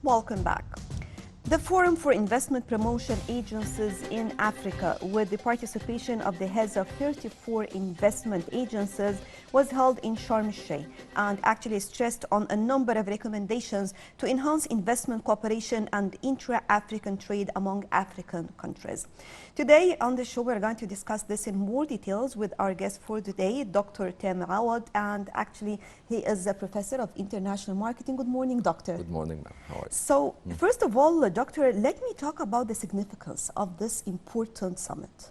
Welcome back. The Forum for Investment Promotion Agencies in Africa, with the participation of the heads of 34 investment agencies, was held in Sharm el-Sheikh and actually stressed on a number of recommendations to enhance investment cooperation and intra-African trade among African countries. Today on the show, we're going to discuss this in more details with our guest for today, Dr. Tamer Awad, and actually he is a professor of international marketing. Good morning, doctor. Good morning, ma'am. How are you? So, first of all, doctor, let me talk about the significance of this important summit.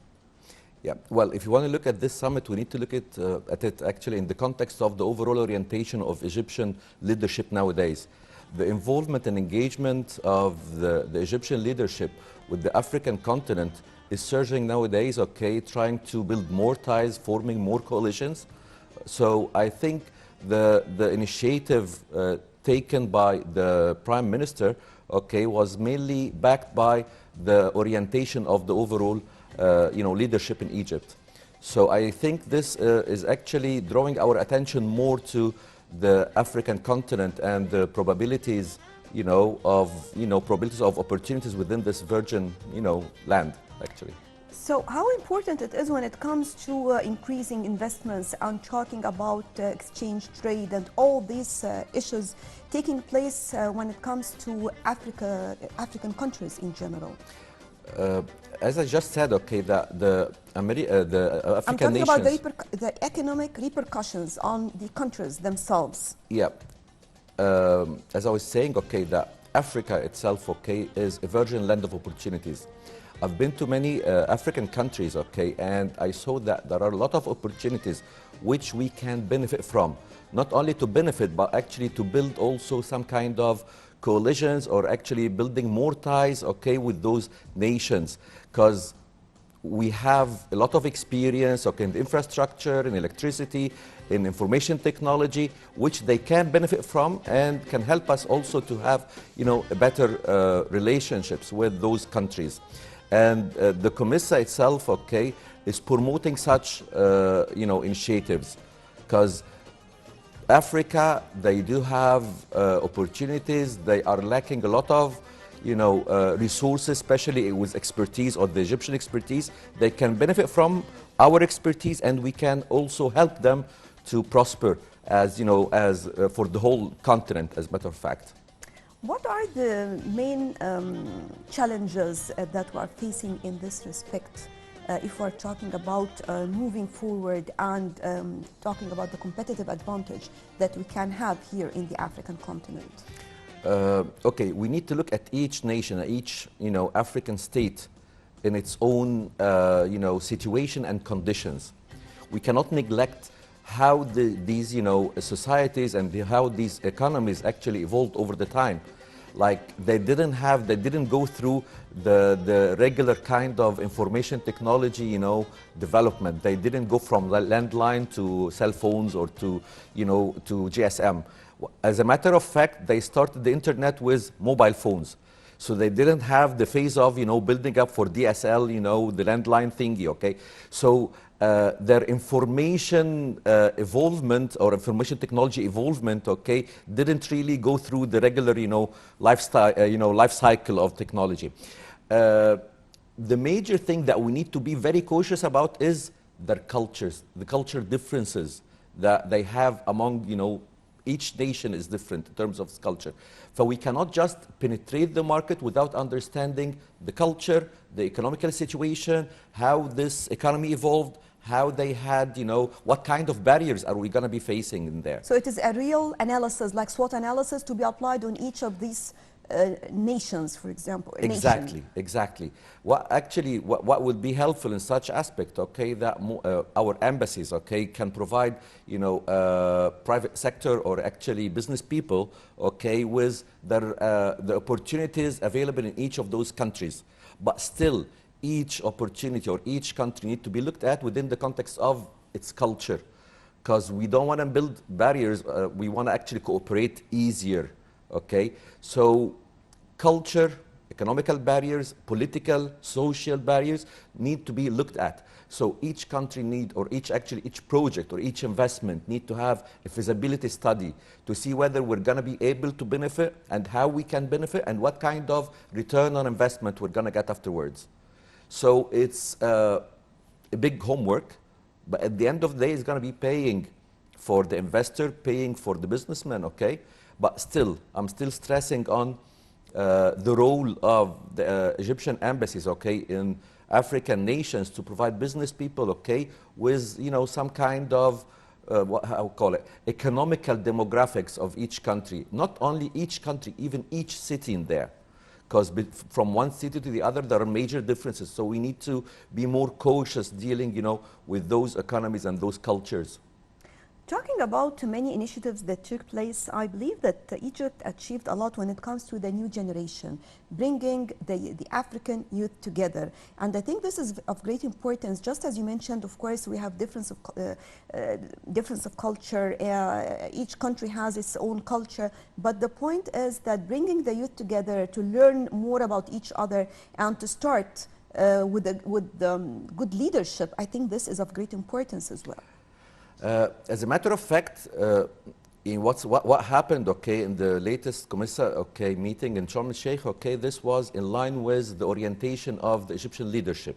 Yeah, well, if you want to look at this summit, we need to look at it actually in the context of the overall orientation of Egyptian leadership nowadays. The involvement and engagement of the Egyptian leadership with the African continent is surging nowadays, okay, trying to build more ties, forming more coalitions. So I think the initiative taken by the Prime Minister, okay, was mainly backed by the orientation of the overall leadership in Egypt. So I think this is actually drawing our attention more to the African continent and the probabilities, probabilities of opportunities within this virgin, land, actually. So how important it is when it comes to increasing investments and talking about exchange trade and all these issues taking place when it comes to African countries in general? As I just said, okay, the African I'm talking nations, about the economic repercussions on the countries themselves. Yeah. As I was saying, okay, that Africa itself, okay, is a virgin land of opportunities. I've been to many African countries, okay, and I saw that there are a lot of opportunities which we can benefit from. Not only to benefit, but actually to build also some kind of coalitions or actually building more ties, okay, with those nations. Because we have a lot of experience, okay, in the infrastructure, in electricity, in information technology, which they can benefit from and can help us also to have, better relationships with those countries. And the COMESA itself, okay, is promoting such, initiatives, because Africa, they do have opportunities. They are lacking a lot of, resources, especially with expertise or the Egyptian expertise. They can benefit from our expertise, and we can also help them to prosper as, for the whole continent, as a matter of fact. What are the main challenges that we are facing in this respect if we're talking about moving forward and talking about the competitive advantage that we can have here in the African continent? Okay, we need to look at each nation, each African state in its own situation and conditions. We cannot neglect how these societies and how these economies actually evolved over the time. Like they didn't go through the regular kind of information technology, development. They didn't go from landline to cell phones or to, to GSM. As a matter of fact, they started the internet with mobile phones. So they didn't have the phase of, building up for DSL, the landline thingy, okay? So their information evolvement or information technology evolvement, okay, didn't really go through the regular, lifestyle, life cycle of technology. The major thing that we need to be very cautious about is their cultures, the culture differences that they have among, each nation is different in terms of culture. So we cannot just penetrate the market without understanding the culture, the economical situation, how this economy evolved, how they had, what kind of barriers are we going to be facing in there. So it is a real analysis, like SWOT analysis, to be applied on each of these nations, for example. Exactly. What would be helpful in such aspect, okay, that our embassies, okay, can provide, private sector or actually business people, okay, with the opportunities available in each of those countries. But still, each opportunity or each country need to be looked at within the context of its culture, because we don't want to build barriers. We want to actually cooperate easier. Okay, so culture, Economical barriers, political, social barriers need to be looked at. So each country or each project or each investment need to have a feasibility study to see whether we're going to be able to benefit and how we can benefit and what kind of return on investment we're going to get afterwards. So it's a big homework, but at the end of the day, it's going to be paying for the investor, paying for the businessman, okay? But still, I'm still stressing on the role of the Egyptian embassies, okay, in African nations to provide business people, okay, with, you know, some kind of, how call it, economical demographics of each country. Not only each country, even each city in there. Because from one city to the other, there are major differences. So we need to be more cautious dealing, you know, with those economies and those cultures. Talking about many initiatives that took place, I believe that Egypt achieved a lot when it comes to the new generation, bringing the African youth together. And I think this is of great importance. Just as you mentioned, of course, we have difference of culture. Each country has its own culture. But the point is that bringing the youth together to learn more about each other and to start with good leadership, I think this is of great importance as well. As a matter of fact, in what happened, okay, in the latest COMESA, okay, meeting in Sharm el-Sheikh, okay, this was in line with the orientation of the Egyptian leadership.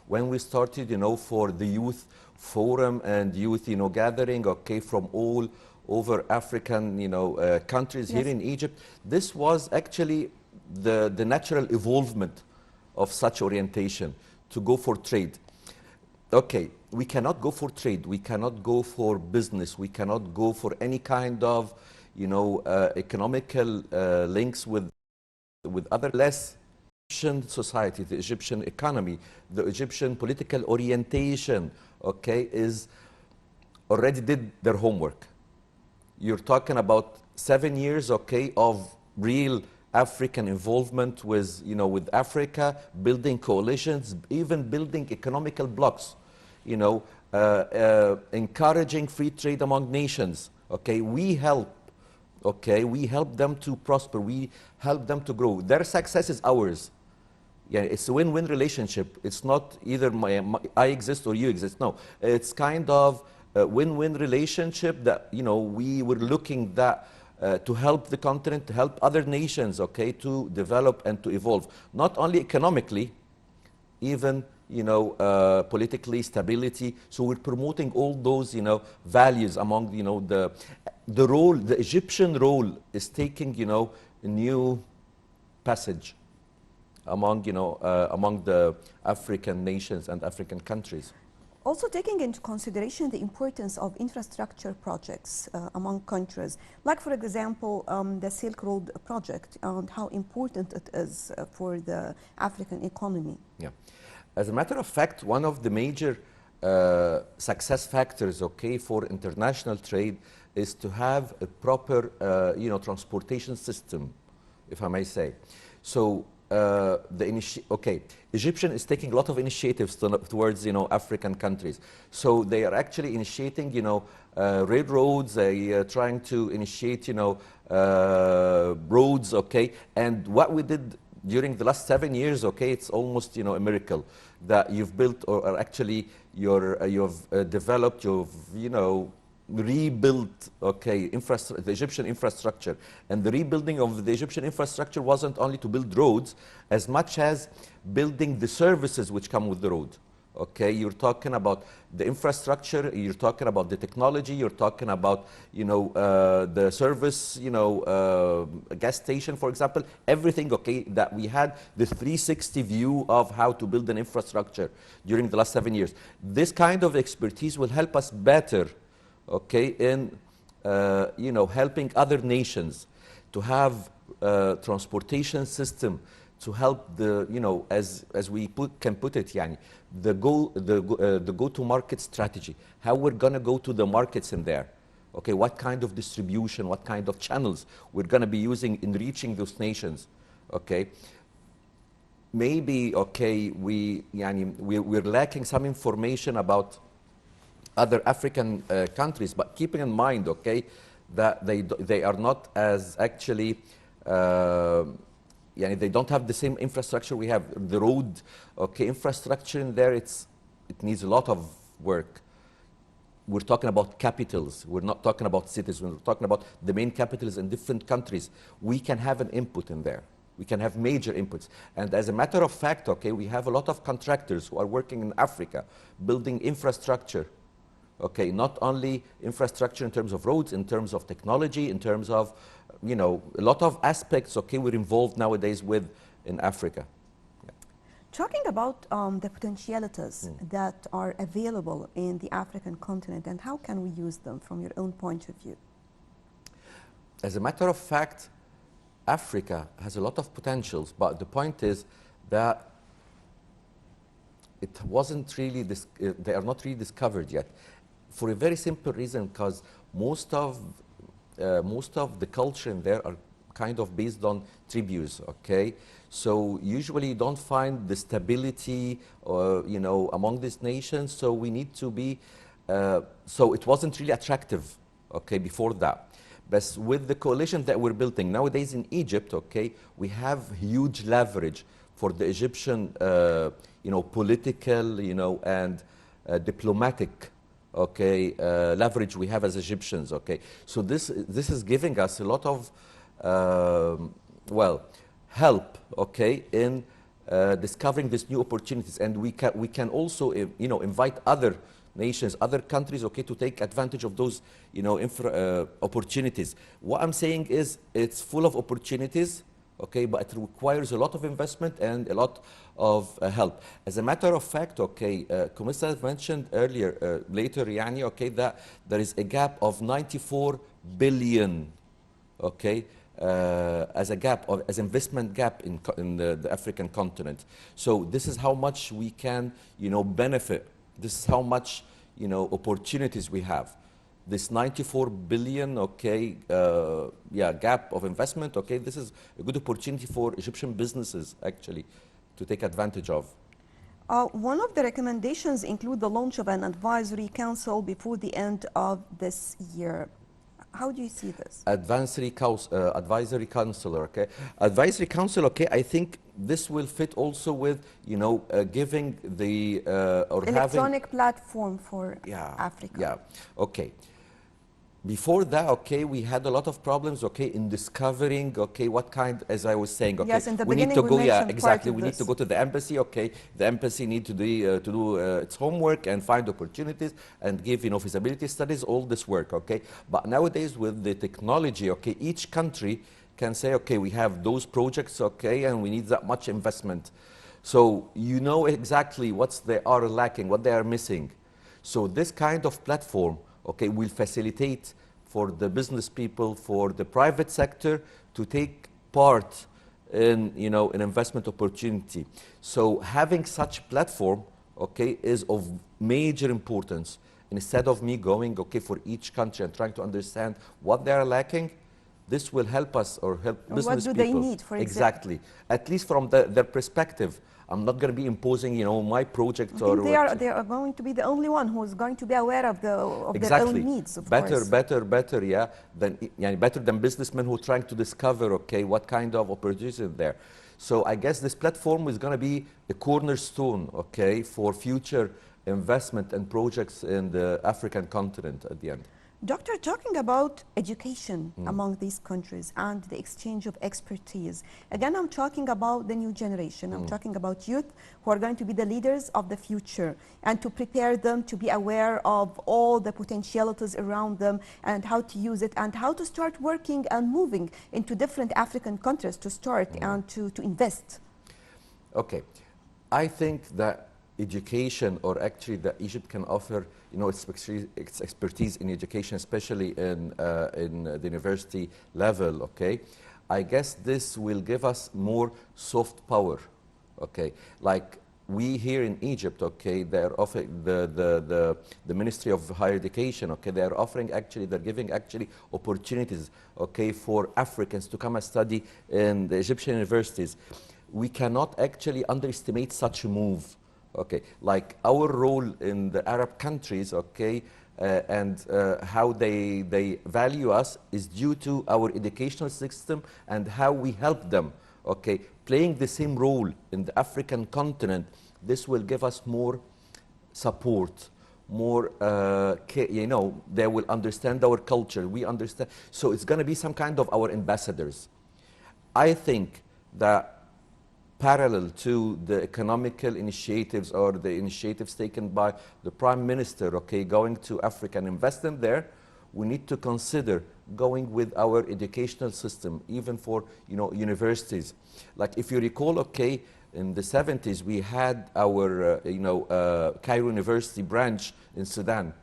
When we started, you know, for the youth forum and youth, you know, gathering, okay, from all over African, you know, countries here in Egypt, this was actually the natural evolvement of such orientation to go for trade. Okay, we cannot go for trade, we cannot go for business, we cannot go for any kind of, you know, economical links with other less Egyptian society, the Egyptian economy, the Egyptian political orientation, okay, is already did their homework. You're talking about 7 years, okay, of real African involvement with, you know, with Africa, building coalitions, even building economical blocks, you know, encouraging free trade among nations. Okay, we help them to prosper, we help them to grow. Their success is ours. Yeah, it's a win-win relationship. It's not either I exist or you exist. No, it's kind of a win-win relationship that, you know, we were looking that to help the continent, to help other nations, okay, to develop and to evolve, not only economically, even, you know, politically, stability. So we're promoting all those, you know, values among, you know, the role, the Egyptian role is taking, you know, a new passage among, you know, among the African nations and African countries. Also taking into consideration the importance of infrastructure projects among countries, like for example, the Silk Road project and how important it is for the African economy. Yeah. As a matter of fact, one of the major success factors, okay, for international trade is to have a proper, you know, transportation system, if I may say. So Egyptian is taking a lot of initiatives towards, you know, African countries. So they are actually initiating, you know, railroads. They are trying to initiate, you know, roads. Okay, and what we did during the last 7 years, okay, it's almost, you know, a miracle that you've built or actually you've developed, you've, you know, rebuilt, okay, the Egyptian infrastructure. And the rebuilding of the Egyptian infrastructure wasn't only to build roads as much as building the services which come with the road. Okay, you're talking about the infrastructure, you're talking about the technology, you're talking about, you know, the service, you know, a gas station, for example, everything, okay, that we had the 360 view of how to build an infrastructure during the last 7 years. This kind of expertise will help us better, okay, in, you know, helping other nations to have a transportation system to help the, you know, as we can put it, yani, the go-to-market strategy, how we're going to go to the markets in there. Okay, what kind of distribution, what kind of channels we're going to be using in reaching those nations. Okay, maybe, okay, we're lacking some information about other African countries, but keeping in mind, okay, that they are not as actually يعني they don't have the same infrastructure we have. The road, okay, infrastructure in there, it needs a lot of work. We're talking about capitals. We're not talking about cities. We're talking about the main capitals in different countries. We can have an input in there. We can have major inputs. And as a matter of fact, okay, we have a lot of contractors who are working in Africa, building infrastructure. Okay, not only infrastructure in terms of roads, in terms of technology, in terms of, you know, a lot of aspects, okay, we're involved nowadays with in Africa. Talking about the potentialities that are available in the African continent, and how can we use them from your own point of view? As a matter of fact, Africa has a lot of potentials, but the point is that it wasn't really, they are not really discovered yet. For a very simple reason, because most of the culture in there are kind of based on tributes, okay? So usually you don't find the stability, you know, among these nations. So we need to be, so it wasn't really attractive, okay, before that. But with the coalition that we're building nowadays in Egypt, okay, we have huge leverage for the Egyptian, you know, political, you know, and diplomatic, okay, leverage we have as Egyptians, okay. So this is giving us a lot of, well, help, okay, in discovering these new opportunities, and we can also, you know, invite other nations, other countries, okay, to take advantage of those, you know, opportunities. What I'm saying is, it's full of opportunities, okay, but it requires a lot of investment and a lot of help. As a matter of fact, okay, Commissioner mentioned earlier, later, yani, okay, that there is a gap of 94 billion, okay, as a gap, as investment gap in the African continent. So this is how much we can, you know, benefit. This is how much, you know, opportunities we have. This 94 billion, okay, yeah, gap of investment, okay, this is a good opportunity for Egyptian businesses, actually, to take advantage of. One of the recommendations include the launch of an advisory council before the end of this year. How do you see this? Advisory council, okay. Advisory council, okay, I think this will fit also with, you know, giving the, or electronic having, platform for Africa. Yeah, okay. Before that, okay, we had a lot of problems, okay, in discovering, okay, what kind, as I was saying, okay, yes, in the we beginning need to go, yeah, mentioned exactly, part of we need to go to the embassy, okay, the embassy need to do its homework and find opportunities and give, you know, feasibility studies, all this work, okay. But nowadays with the technology, okay, each country can say, okay, we have those projects, okay, and we need that much investment. So you know exactly what they are lacking, what they are missing. So this kind of platform, okay, will facilitate for the business people, for the private sector to take part in, you know, an investment opportunity. So having such platform, okay, is of major importance. Instead of me going, okay, for each country and trying to understand what they are lacking, this will help us or help business people. What do they need, for example? Exactly. At least from their perspective. I'm not going to be imposing, you know, my project. I think they are going to be the only one who is going to be aware of exactly. their own needs, of course. Better, yeah, better than businessmen who are trying to discover, okay, what kind of opportunities are there. So I guess this platform is going to be a cornerstone, okay, for future investment and projects in the African continent at the end. Doctor, talking about education among these countries and the exchange of expertise, again, I'm talking about the new generation. I'm talking about youth who are going to be the leaders of the future, and to prepare them to be aware of all the potentialities around them and how to use it and how to start working and moving into different African countries to start and to invest. Okay. I think that education, or actually that Egypt can offer, you know, its expertise in education, especially in the university level, okay, I guess this will give us more soft power, okay, like we here in Egypt, okay, they're offering the Ministry of Higher Education, okay, they're offering actually, they're giving actually opportunities, okay, for Africans to come and study in the Egyptian universities. We cannot actually underestimate such a move. Okay, like our role in the Arab countries, okay, and how they value us is due to our educational system and how we help them, okay, playing the same role in the African continent, this will give us more support, more, you know, they will understand our culture, we understand. So it's going to be some kind of our ambassadors. I think that parallel to the economical initiatives or the initiatives taken by the Prime Minister, okay, going to Africa and investing there, we need to consider going with our educational system, even for, you know, universities. Like if you recall, okay, in the 70s, we had our, Cairo University branch in Sudan.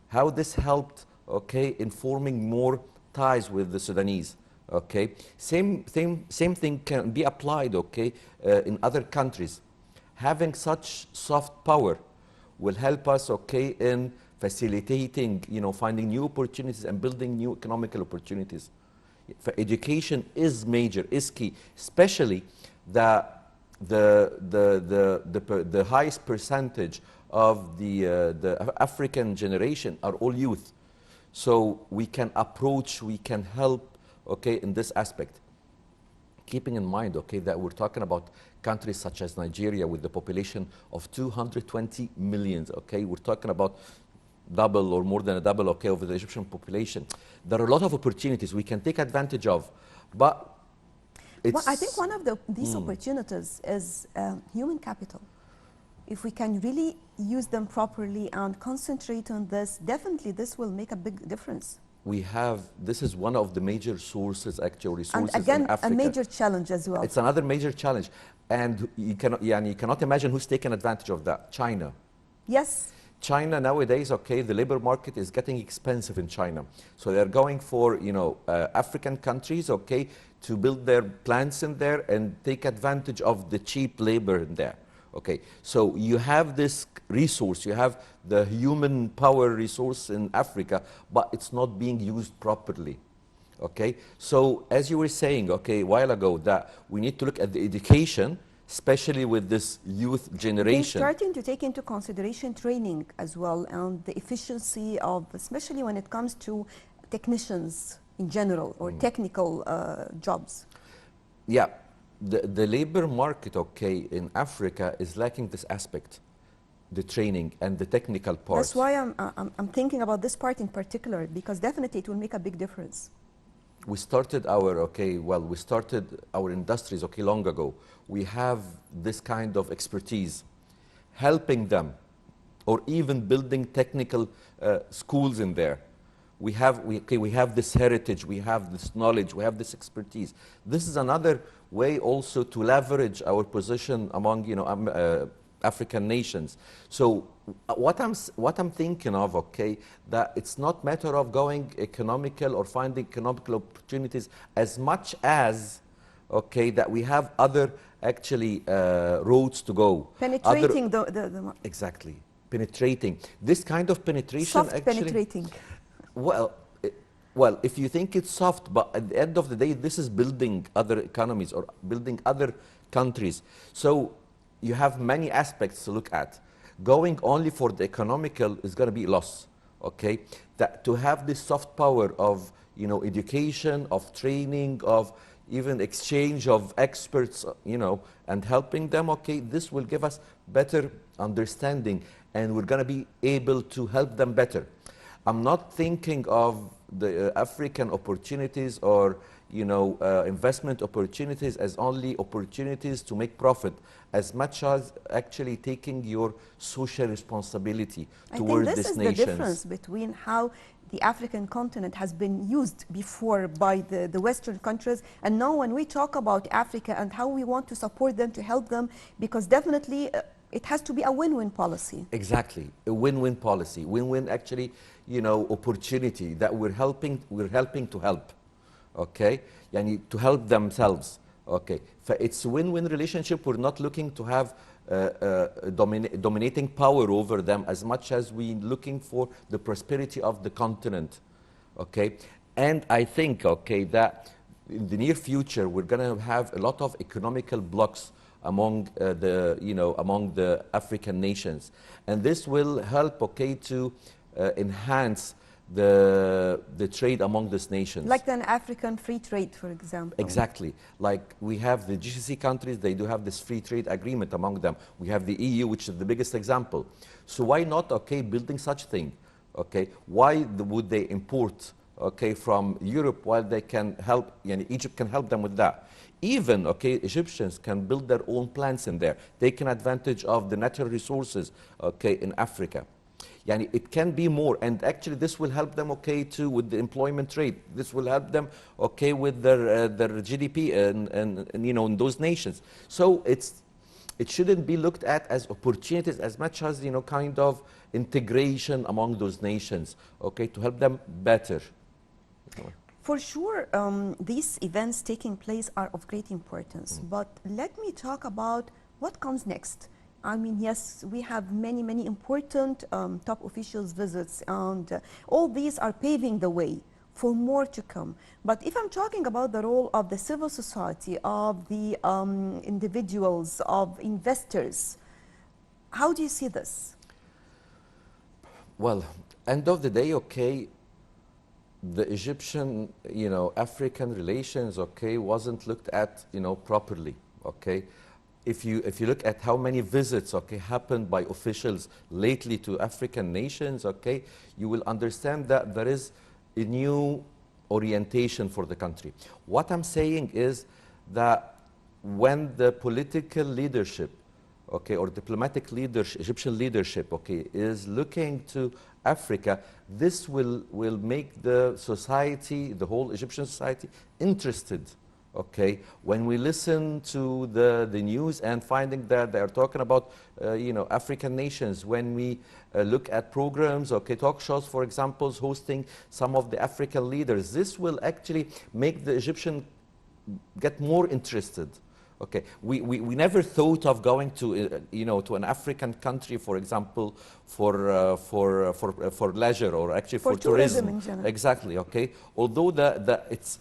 How this helped, okay, in forming more ties with the Sudanese. Okay, same thing can be applied, okay, in other countries. Having such soft power will help us, okay, in facilitating, you know, finding new opportunities and building new economical opportunities. For education is major, is key, especially the highest percentage of the African generation are all youth. So we can approach, we can help, okay, in this aspect. Keeping in mind, okay, that we're talking about countries such as Nigeria with the population of 220 million, okay? We're talking about double or more than a double, okay, of the Egyptian population. There are a lot of opportunities we can take advantage of, but well, I think one of these opportunities is human capital. If we can really use them properly and concentrate on this, definitely this will make a big difference. We have, this is one of the major sources, actual resources and again, in Africa. a major challenge as well. It's another major challenge. And you cannot imagine who's taking advantage of that. China. Yes. China nowadays, okay, the labor market is getting expensive in China. So they're going for, you know, African countries, okay, to build their plants in there and take advantage of the cheap labor in there. Okay, so you have this resource, you have the human power resource in Africa, but it's not being used properly. Okay, so as you were saying, okay, a while ago, that we need to look at the education, especially with this youth generation. They're starting to take into consideration training as well, and the efficiency of, especially when it comes to technicians in general, or technical jobs. Yeah. The labor market, okay, in Africa is lacking this aspect, the training and the technical part. That's why I'm thinking about this part in particular, because definitely it will make a big difference. We started our, okay, well, we started our industries, okay, long ago. We have this kind of expertise, helping them, or even building technical schools in there. We have this heritage, we have this knowledge, we have this expertise. This is another way also to leverage our position among, you know, African nations. So what I'm thinking of, okay, that it's not matter of going economical or finding economical opportunities as much as, okay, that we have other actually roads to go. Penetrating exactly, penetrating. This kind of penetration, soft actually, penetrating. Well, if you think it's soft, but at the end of the day, this is building other economies or building other countries. So you have many aspects to look at. Going only for the economical is going to be loss, okay? That to have this soft power of, you know, education, of training, of even exchange of experts, you know, and helping them, okay, this will give us better understanding, and we're going to be able to help them better. I'm not thinking of the African opportunities or, you know, investment opportunities as only opportunities to make profit, as much as actually taking your social responsibility towards these nations. I think this is the difference between how the African continent has been used before by the Western countries, and now when we talk about Africa and how we want to support them, to help them, because definitely it has to be a win-win policy. Exactly, a win-win policy, win-win actually, you know, opportunity that we're helping to help, okay, yani to help themselves, okay. It's a win-win relationship. We're not looking to have dominating power over them as much as we looking for the prosperity of the continent, okay. And I think, okay, that in the near future we're going to have a lot of economical blocks among among the African nations, and this will help, okay, to enhance the trade among these nations. Like an African free trade, for example. Exactly. Like we have the GCC countries, they do have this free trade agreement among them. We have the EU, which is the biggest example. So why not, okay, building such thing? Okay, why would they import, okay, from Europe while they can help, Egypt can help them with that. Even, okay, Egyptians can build their own plants in there, taking advantage of the natural resources, okay, in Africa. It can be more, and actually this will help them, okay, too, with the employment rate. This will help them, okay, with their GDP and in those nations. So it shouldn't be looked at as opportunities as much as, kind of integration among those nations, okay, to help them better. For sure, these events taking place are of great importance, but let me talk about what comes next. I mean, yes, we have many, many important top officials' visits, and all these are paving the way for more to come. But if I'm talking about the role of the civil society, of the individuals, of investors, how do you see this? Well, end of the day, okay, the Egyptian, African relations, okay, wasn't looked at, properly, okay. If you look at how many visits, okay, happened by officials lately to African nations, okay, you will understand that there is a new orientation for the country. What I'm saying is that when the political leadership, okay, or diplomatic leadership, Egyptian leadership, okay, is looking to Africa, this will make the society, the whole Egyptian society, interested. Okay, when we listen to the news and finding that they are talking about, African nations, when we look at programs, okay, talk shows, for example, hosting some of the African leaders, this will actually make the Egyptian get more interested. Okay, we never thought of going to, to an African country, for example, for leisure or actually for tourism. In general. Exactly. Okay, although it's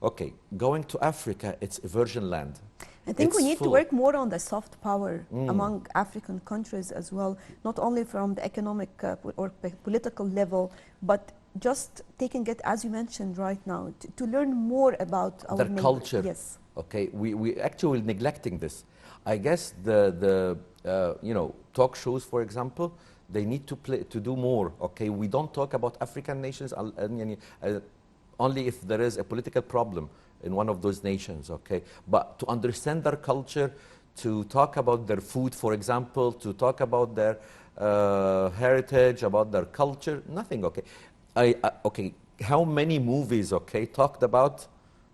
okay, going to Africa, it's a virgin land. I think we need to work more on the soft power among African countries as well, not only from the economic or political level, but just taking it, as you mentioned right now, to learn more about our their culture. Yes. Okay, we actually neglecting this. I guess the talk shows, for example, they need to do more. Okay, we don't talk about African nations only if there is a political problem in one of those nations, okay? But to understand their culture, to talk about their food, for example, to talk about their heritage, about their culture, nothing, okay? Okay, how many movies, okay, talked about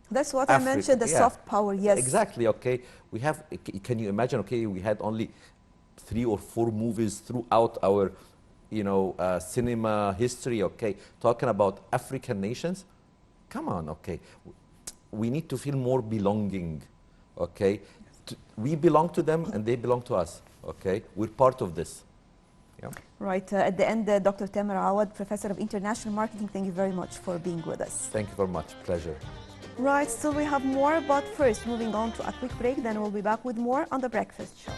That's what Africa? I mentioned, the soft power, yes. Exactly, okay. We have, can you imagine, okay, we had only 3 or 4 movies throughout our, cinema history, okay, talking about African nations. Come on, okay. We need to feel more belonging, okay? We belong to them and they belong to us, okay? We're part of this. Yeah. Right. At the end, Dr. Tamer Awad, Professor of International Marketing, thank you very much for being with us. Thank you very much. Pleasure. Right. Still we have more, but first, moving on to a quick break, then we'll be back with more on The Breakfast Show.